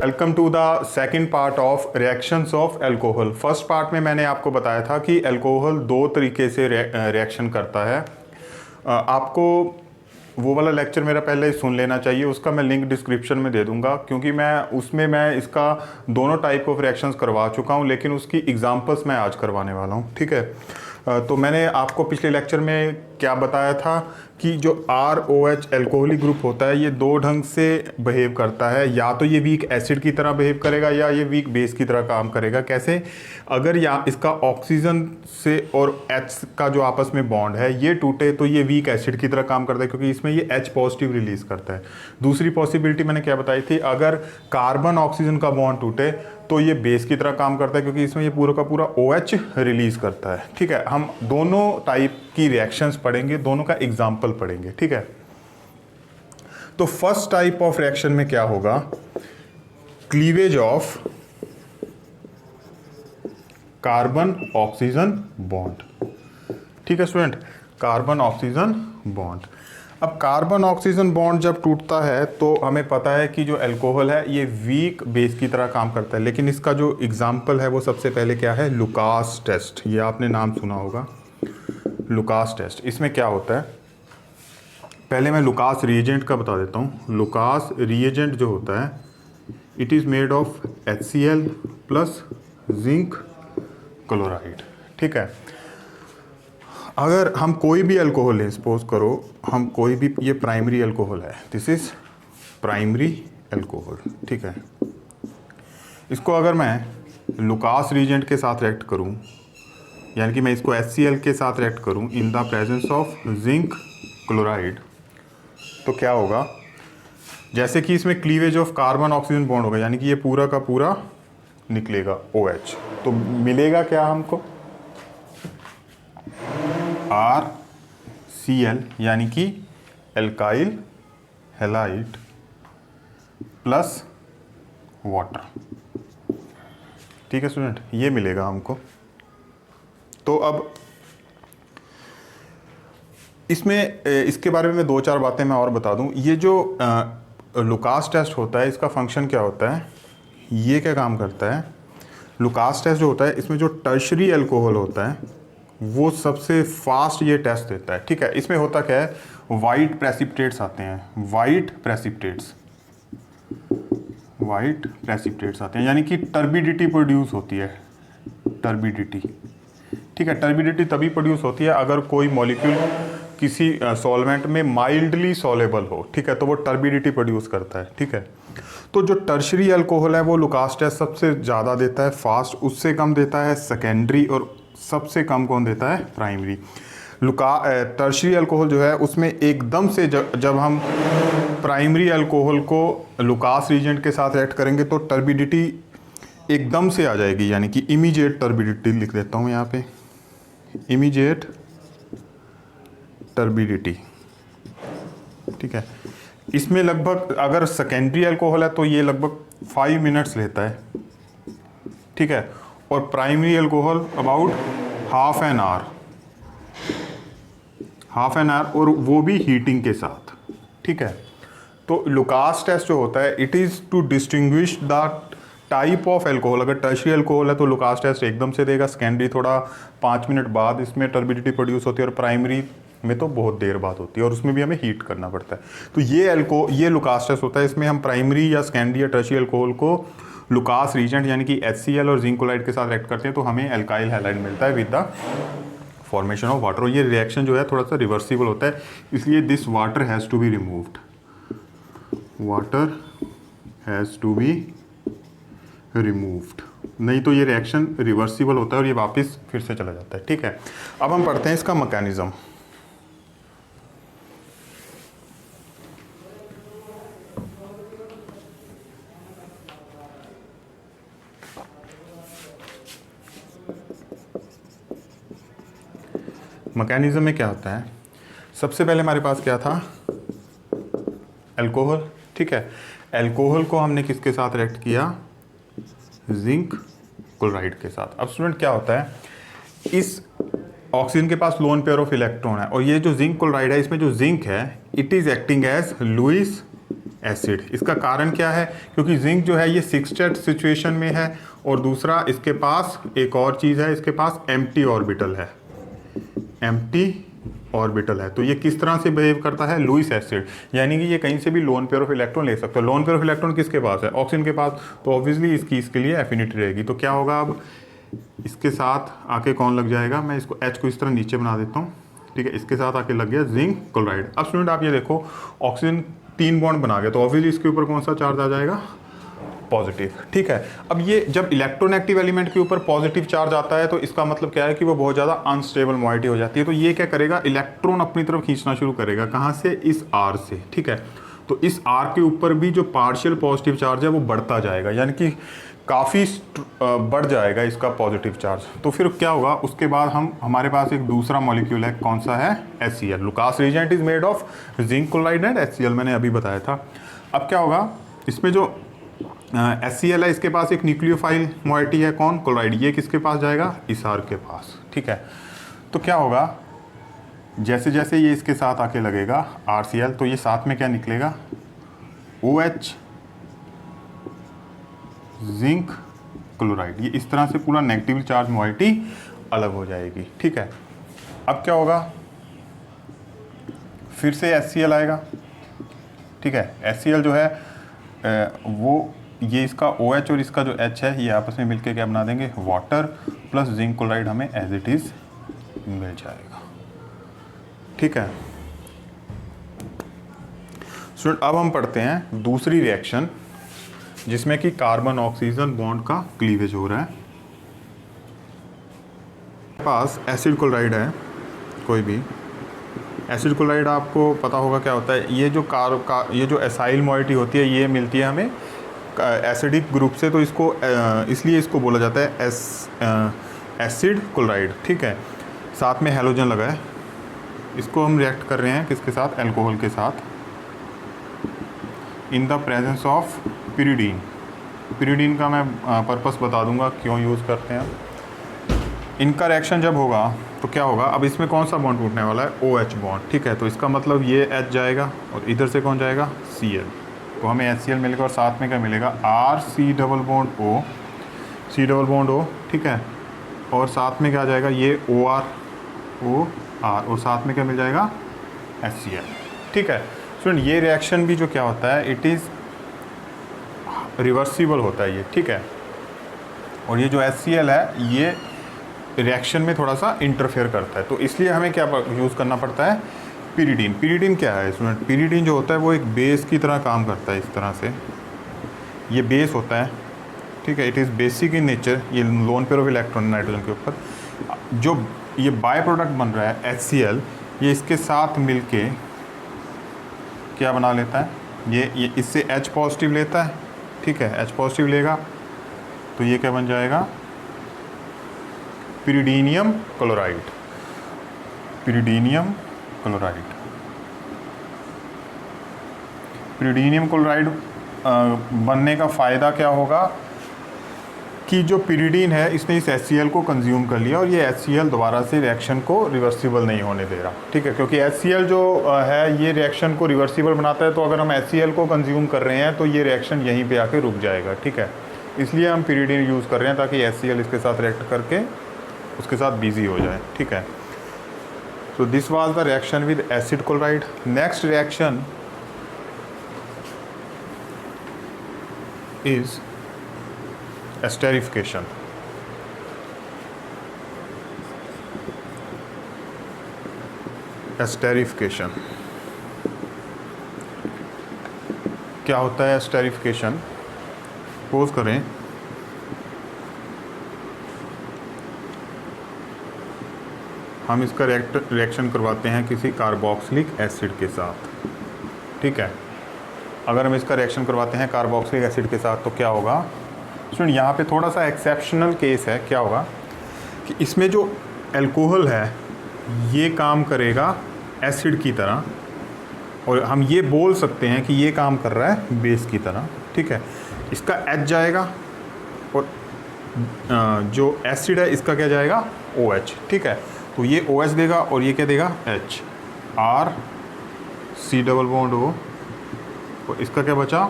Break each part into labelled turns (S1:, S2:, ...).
S1: Welcome to the second part of reactions of alcohol. First part में मैंने आपको बताया था कि अल्कोहल दो तरीके से रिएक्शन करता है। आपको वो वाला लेक्चर मेरा पहले ही सुन लेना चाहिए, उसका मैं लिंक डिस्क्रिप्शन में दे दूंगा, क्योंकि मैं इसका दोनों टाइप ऑफ रिएक्शंस करवा चुका हूँ, लेकिन उसकी एग्जांपल्स मैं आज करवाने वाला हूँ। ठीक है, तो मैंने आपको पिछले लेक्चर में क्या बताया था कि जो ROH अल्कोहलिक ग्रुप होता है ये दो ढंग से बिहेव करता है। या तो ये वीक एसिड की तरह बिहेव करेगा या ये वीक बेस की तरह काम करेगा। कैसे? अगर या इसका ऑक्सीजन से और H का जो आपस में बॉन्ड है ये टूटे तो ये वीक एसिड की तरह काम करता है, क्योंकि इसमें ये H पॉजिटिव रिलीज करता है। दूसरी पॉसिबिलिटी मैंने क्या बताई थी, अगर कार्बन ऑक्सीजन का बॉन्ड टूटे तो ये बेस की तरह काम करता है, क्योंकि इसमें ये पूरा का पूरा OH रिलीज करता है। ठीक है, हम दोनों टाइप की रिएक्शंस पढ़ेंगे, दोनों का एग्जाम्पल पढ़ेंगे। ठीक है, तो फर्स्ट टाइप ऑफ रिएक्शन में क्या होगा, cleavage of carbon oxygen bond. ठीक है स्टूडेंट, कार्बन ऑक्सीजन बॉन्ड। अब कार्बन ऑक्सीजन बॉन्ड जब टूटता है तो हमें पता है कि जो अल्कोहल है ये वीक बेस की तरह काम करता है, लेकिन इसका जो एग्जाम्पल है वो सबसे पहले क्या है, लुकास टेस्ट। ये आपने नाम सुना होगा, लुकास टेस्ट। इसमें क्या होता है, पहले मैं लुकास रिएजेंट का बता देता हूँ। लुकास रिएजेंट जो होता है it is made of HCl plus zinc chloride. ठीक है, अगर हम कोई भी अल्कोहल लें, सपोज करो हम कोई भी, ये प्राइमरी अल्कोहल है, दिस इज प्राइमरी अल्कोहल। ठीक है, इसको अगर मैं लुकास रिएजेंट के साथ रिएक्ट करूं, यानी कि मैं इसको HCl के साथ रिएक्ट करूं in the presence of zinc chloride, तो क्या होगा, जैसे कि इसमें cleavage of carbon oxygen bond होगा, यानी कि ये पूरा का पूरा निकलेगा OH, तो मिलेगा क्या हमको, RCl, यानी कि एल्काइल हैलाइड प्लस वाटर। ठीक है स्टूडेंट, ये मिलेगा हमको। तो अब इसमें इसके बारे में दो चार बातें मैं और बता दूं। ये जो लुकास टेस्ट होता है इसका फंक्शन क्या होता है, ये क्या काम करता है, लुकास टेस्ट जो होता है इसमें जो टर्शरी अल्कोहल होता है वो सबसे फास्ट ये टेस्ट देता है। ठीक है, इसमें होता क्या है, वाइट प्रेसिपिटेट्स आते हैं, वाइट प्रेसिपिटेट्स आते हैं, यानी कि टर्बिडिटी प्रोड्यूस होती है, टर्बिडिटी। ठीक है, टर्बिडिटी तभी प्रोड्यूस होती है अगर कोई मॉलिक्यूल किसी सॉल्वेंट में माइल्डली सॉलेबल हो। ठीक है, तो वो टर्बिडिटी प्रोड्यूस करता है। ठीक है, तो जो टर्शरी अल्कोहल है वो लुकास टेस्ट सबसे ज़्यादा देता है फास्ट, उससे कम देता है सेकेंडरी, और सबसे कम कौन देता है, प्राइमरी। टर्शरी अल्कोहल जो है उसमें एकदम से जब हम प्राइमरी अल्कोहल को लुकास रिएजेंट के साथ रिएक्ट करेंगे तो टर्बिडिटी एकदम से आ जाएगी, यानी कि इमीडिएट टर्बिडिटी लिख देता हूँ यहाँ पे, इमीडिएट टर्बिडिटी। ठीक है, इसमें लगभग, अगर सेकेंडरी अल्कोहल है तो ये लगभग 5 मिनट्स लेता है। ठीक है, और primary alcohol about half an hour, और वो भी हीटिंग के साथ। ठीक है, तो लुकास टेस्ट जो होता है it is to distinguish the type of alcohol. अगर टर्शरी अल्कोहल है तो लुकास टेस्ट एकदम से देगा, सेकेंडरी थोड़ा 5 मिनट बाद इसमें टर्बिडिटी प्रोड्यूस होती है, और प्राइमरी में तो बहुत देर बाद होती है, और उसमें भी हमें हीट करना पड़ता है। तो ये लुकास टेस्ट होता है, इसमें हम प्राइमरी या सेकेंडरी या टर्शरी अल्कोहल को लुकास रिएजेंट यानी कि HCl और जिंक क्लोराइड के साथ रिएक्ट करते हैं तो हमें एल्काइल हैलाइड मिलता है with the formation of water. और ये रिएक्शन जो है थोड़ा सा रिवर्सिबल होता है, इसलिए this water has to be removed, water has to be removed, नहीं तो ये रिएक्शन रिवर्सिबल होता है और ये वापस फिर से चला जाता है। ठीक है, अब हम पढ़ते हैं इसका मैकेनिज्म। मैकेनिज्म में क्या होता है, सबसे पहले हमारे पास क्या था, अल्कोहल। ठीक है, अल्कोहल को हमने किसके साथ रिएक्ट किया, जिंक क्लोराइड के साथ। अब स्टूडेंट क्या होता है, इस ऑक्सीजन के पास लोन पेयर ऑफ इलेक्ट्रॉन है, और ये जो जिंक क्लोराइड है इसमें जो जिंक है it is acting as Lewis acid. इसका कारण क्या है, क्योंकि जिंक जो है ये 6 स्टेट सिचुएशन में है, और दूसरा इसके पास एक और चीज़ है, इसके पास एम्प्टी ऑर्बिटल है, एम्प्टी ऑर्बिटल है। तो ये किस तरह से बिहेव करता है, लुईस एसिड, यानी कि ये कहीं से भी लोन पेयर ऑफ इलेक्ट्रॉन ले सकते हो। लोन पेयर ऑफ इलेक्ट्रॉन किसके पास है, ऑक्सीजन के पास, तो ऑब्वियसली इसके लिए एफिनिटी रहेगी। तो क्या होगा, अब इसके साथ आके कौन लग जाएगा, मैं इसको H को इस तरह नीचे बना देता हूँ, ठीक है, इसके साथ आके लग गया जिंक क्लोराइड। अब स्टूडेंट आप ये देखो, ऑक्सीजन 3 बॉन्ड बना गया, तो ऑब्वियसली इसके ऊपर कौन सा चार्ज आ जाएगा, पॉजिटिव, ठीक है। अब ये जब इलेक्ट्रोनेगेटिव एलिमेंट के ऊपर पॉजिटिव चार्ज आता है तो इसका मतलब क्या है कि वो बहुत ज़्यादा अनस्टेबल मॉइटी हो जाती है। तो ये क्या करेगा, इलेक्ट्रॉन अपनी तरफ खींचना शुरू करेगा, कहाँ से, इस R से, ठीक है। तो इस R के ऊपर भी जो पार्शियल पॉजिटिव चार्ज है वो बढ़ता जाएगा, यानी कि काफ़ी बढ़ जाएगा इसका पॉजिटिव चार्ज। तो फिर क्या होगा, उसके बाद हमारे पास एक दूसरा मॉलिक्यूल है, कौन सा है, HCl। Lucas reagent is made of zinc chloride and HCl, मैंने अभी बताया था। अब क्या होगा, इसमें जो HCl है इसके पास एक न्यूक्लियोफाइल मॉइटी है, कौन, क्लोराइड, ये किसके पास जाएगा, इस R के पास, ठीक है। तो क्या होगा, जैसे जैसे ये इसके साथ आके लगेगा RCl, तो ये साथ में क्या निकलेगा, OH जिंक क्लोराइड, ये इस तरह से पूरा नेगेटिव चार्ज मॉइटी अलग हो जाएगी, ठीक है। अब क्या होगा, फिर से HCl आएगा, ठीक है। HCl जो है वो ये इसका OH और इसका जो H है ये आपस में मिलके क्या बना देंगे, वाटर प्लस जिंक क्लोराइड हमें एज इट इज मिल जाएगा, ठीक है। स्टूडेंट अब हम पढ़ते हैं दूसरी रिएक्शन जिसमें कि कार्बन ऑक्सीजन बॉन्ड का क्लीवेज हो रहा है। पास एसिड क्लोराइड है, कोई भी एसिड क्लोराइड आपको पता होगा क्या होता है, ये जो ये जो एसाइल मॉइटी होती है ये मिलती है हमें एसिडिक ग्रुप से, तो इसको इसलिए इसको बोला जाता है एसिड क्लोराइड, ठीक है। साथ में हैलोजन लगा है, इसको हम रिएक्ट कर रहे हैं किसके साथ, अल्कोहल के साथ, in the presence of pyridine. Pyridine का मैं पर्पस बता दूंगा क्यों यूज़ करते हैं। इनका रिएक्शन जब होगा तो क्या होगा, अब इसमें कौन सा बॉन्ड टूटने वाला है, OH बॉन्ड, ठीक है। तो इसका मतलब ये H जाएगा और इधर से कौन जाएगा, Cl, तो हमें HCl मिलेगा और साथ में क्या मिलेगा, RC double bond O, C double bond O, ठीक है। और साथ में क्या जाएगा, ये OR और साथ में क्या मिल जाएगा, HCl, ठीक है। स्टूडेंट ये रिएक्शन भी जो क्या होता है, इट इज़ रिवर्सिबल होता है ये, ठीक है। और ये जो HCl है ये रिएक्शन में थोड़ा सा इंटरफेयर करता है, तो इसलिए हमें क्या यूज़ करना पड़ता है, पिरिडीन। पिरिडीन क्या है स्टूडेंट, पिरिडीन जो होता है वो एक बेस की तरह काम करता है, इस तरह से ये बेस होता है, ठीक है। It is basic in nature, ये lone pair of electron nitrogen के ऊपर जो ये बाय प्रोडक्ट बन रहा है HCl, ये इसके साथ मिलके क्या बना लेता है, ये इससे H पॉजिटिव लेता है, ठीक है। H पॉजिटिव लेगा तो ये क्या बन जाएगा, पिरिडीनियम क्लोराइड, पिरिडीनियम क्लोराइड। पिरिडीनियम क्लोराइड बनने का फ़ायदा क्या होगा कि जो पिरिडीन है इसने इस HCl को कंज्यूम कर लिया और ये HCl दोबारा से रिएक्शन को रिवर्सिबल नहीं होने दे रहा, ठीक है। क्योंकि HCl जो है ये रिएक्शन को रिवर्सिबल बनाता है, तो अगर हम HCl को कंज्यूम कर रहे हैं तो ये रिएक्शन यहीं पे आके रुक जाएगा, ठीक है। इसलिए हम पिरिडीन यूज़ कर रहे हैं ताकि HCl इसके साथ रिएक्ट करके उसके साथ बिजी हो जाए, ठीक है। So this was the reaction with acid chloride. Next reaction is esterification. Esterification क्या होता है, esterification सपोज करें हम इसका रिएक्शन करवाते हैं किसी कार्बोक्सिलिक एसिड के साथ, ठीक है। अगर हम इसका रिएक्शन करवाते हैं कार्बोक्सिलिक एसिड के साथ तो क्या होगा, स्टूडेंट यहाँ पे थोड़ा सा एक्सेप्शनल केस है। क्या होगा कि इसमें जो अल्कोहल है ये काम करेगा एसिड की तरह, और हम ये बोल सकते हैं कि ये काम कर रहा है बेस की तरह, ठीक है। इसका H जाएगा और जो एसिड है इसका क्या जाएगा, OH, ठीक है। तो ये OH देगा और ये क्या देगा, H, R C double bond O तो इसका क्या बचा,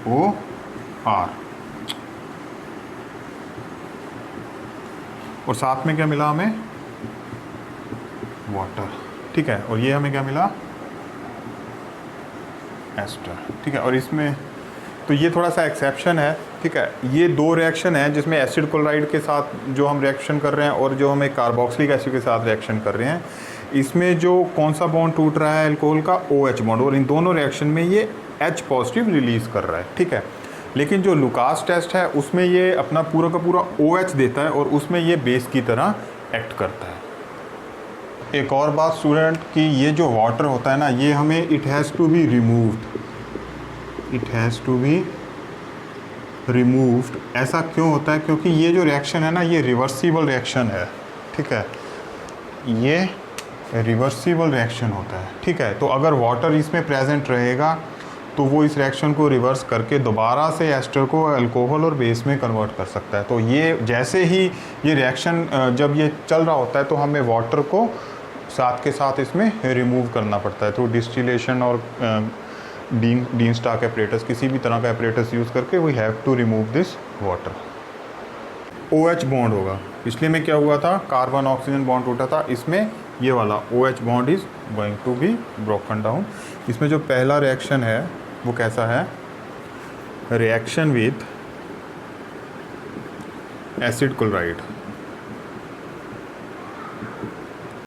S1: ओ आर, और साथ में क्या मिला हमें, वाटर, ठीक है। और ये हमें क्या मिला, एस्टर, ठीक है। और इसमें तो ये थोड़ा सा एक्सेप्शन है, ठीक है। ये दो रिएक्शन है जिसमें एसिड क्लोराइड के साथ जो हम रिएक्शन कर रहे हैं और जो हमें कार्बोक्सिलिक एसिड के साथ रिएक्शन कर रहे हैं, इसमें जो कौन सा बॉन्ड टूट रहा है अल्कोहल का, OH बॉन्ड, और इन दोनों रिएक्शन में ये H पॉजिटिव रिलीज़ कर रहा है, ठीक है। लेकिन जो लुकास टेस्ट है उसमें ये अपना पूरा का पूरा OH देता है और उसमें ये बेस की तरह एक्ट करता है। एक और बात स्टूडेंट कि ये जो वाटर होता है ना, ये हमें it has to be removed, it has to be removed. ऐसा क्यों होता है, क्योंकि ये जो रिएक्शन है ना, ये रिवर्सिबल रिएक्शन है, ठीक है। ये रिवर्सिबल रिएक्शन होता है, ठीक है। तो अगर वाटर इसमें प्रेजेंट रहेगा तो वो इस रिएक्शन को रिवर्स करके दोबारा से एस्टर को अल्कोहल और बेस में कन्वर्ट कर सकता है। तो ये जैसे ही ये रिएक्शन जब ये चल रहा होता है तो हमें वाटर को साथ के साथ इसमें रिमूव करना पड़ता है थ्रू डिस्टिलेशन और डीन स्टार्क एपरेटस, किसी भी तरह का एपरेटस यूज़ करके we have to remove this water. OH bond होगा, इसलिए में क्या हुआ था, कार्बन ऑक्सीजन बॉन्ड टूटा था, इसमें ये वाला OH bond is going to be broken down. इसमें जो पहला रिएक्शन है वो कैसा है, रिएक्शन विथ एसिड क्लोराइड,